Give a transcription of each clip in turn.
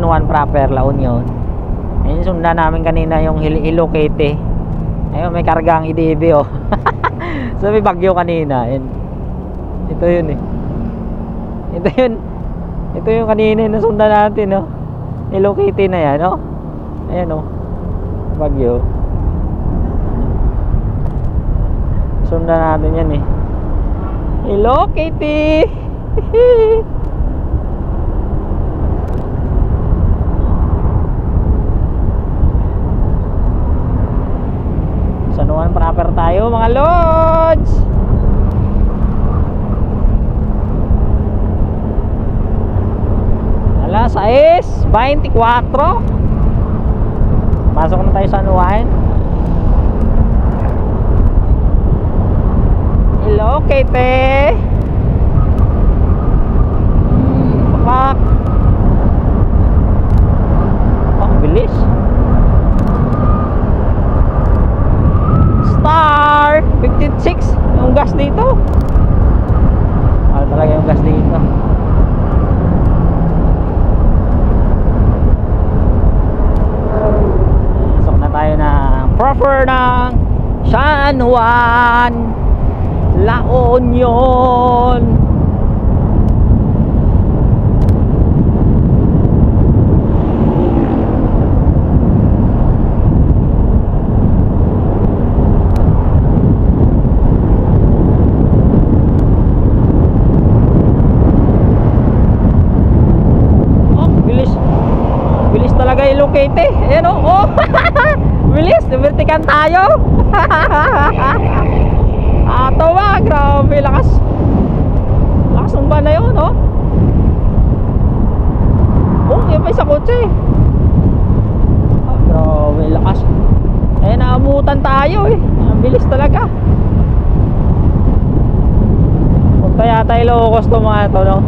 San Juan proper, La Union. Ayun, sundan namin kanina yung Iloquete. Ayun, may kargang IDB oh. So may bagyo kanina. Ayun. Ito yun eh. Ito yung kanina yung nasundan natin oh. Iloquete na yan oh. Ayan oh. Bagyo. Sundan natin yan eh. Iloquete. San Juan proper tayo mga lods. Alas 6:24. Pasok na tayo sa San Juan. Iloquete. Pak. Oh, bilis. Star 56 yung gas dito. Mahal talaga yung gas dito. Pasok na tayo na proper ng San Juan, La Union. Iloquete. Ayan o. Oh. Bilis. Vertikan tayo. Ato ba? Grabe. Lakas. Lakas ng ba na yun oh. Oh, yan pa isa kotse. Grabe. Lakas. Eh, naabutan tayo eh. Ang bilis talaga. Punta yata Ilocos to mga ito no.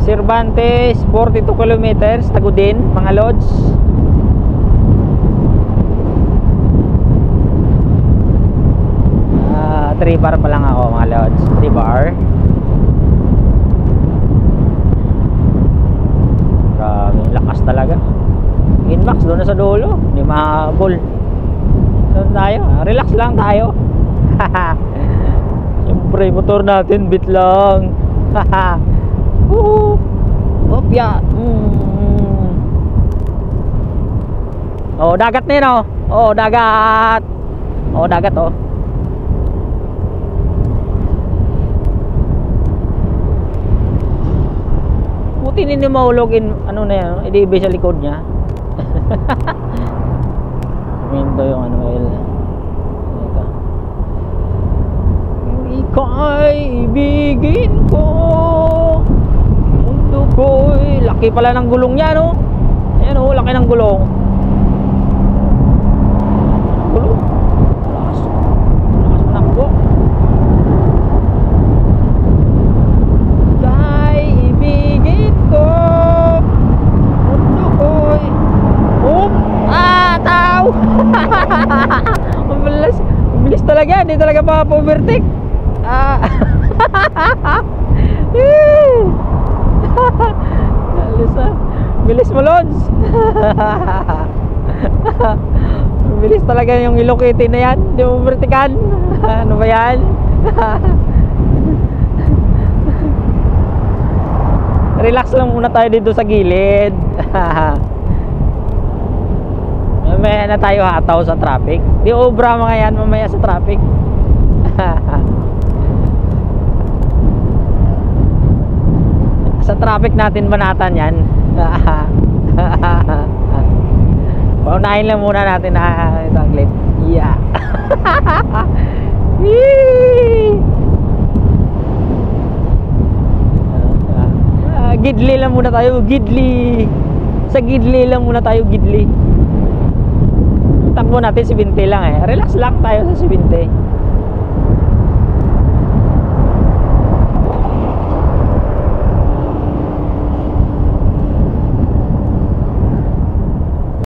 Cervantes 42 kilometers Tagudin mga lods. Ah, 3 bar pa lang ako mga lods. 3 bar. Grabe lakas talaga. Inmax doon na sa dulo. Hindi mahabol. Doon tayo. Relax lang tayo. Siyempre motor natin bit lang. Opya. Oh, dagat na yun oh. Oh, dagat. Oh, dagat oh. Buti hindi mahulog in ano na yan, IDB sa likod niya. Minto yung ano oil. Ika'y ibigin ko. Koy, laki pala ng gulong niya no. Ayan oh, laki ng gulong. Gulong. Lakas. Lakas manakbo. Kay ibigin ko. Mundo koy. Oh, tao. Ang bilis. Ang bilis talaga, hindi talaga pa-overtake. Bilis mo lods. Bilis talaga yung Iloquete na yan. Hindi mo vertikan. Ano ba yan? Relax lang muna tayo dito sa gilid. Mamaya na tayo hataw sa traffic. Di obra mga yan mamaya sa traffic. Sa traffic natin banatan yan. Paunahin lang muna natin na saglit. Yeah. Gidli lang muna tayo. Gidli. Sa Gidli lang muna tayo. Gidli. Takbo natin 70 lang eh. Relax lang tayo sa 70.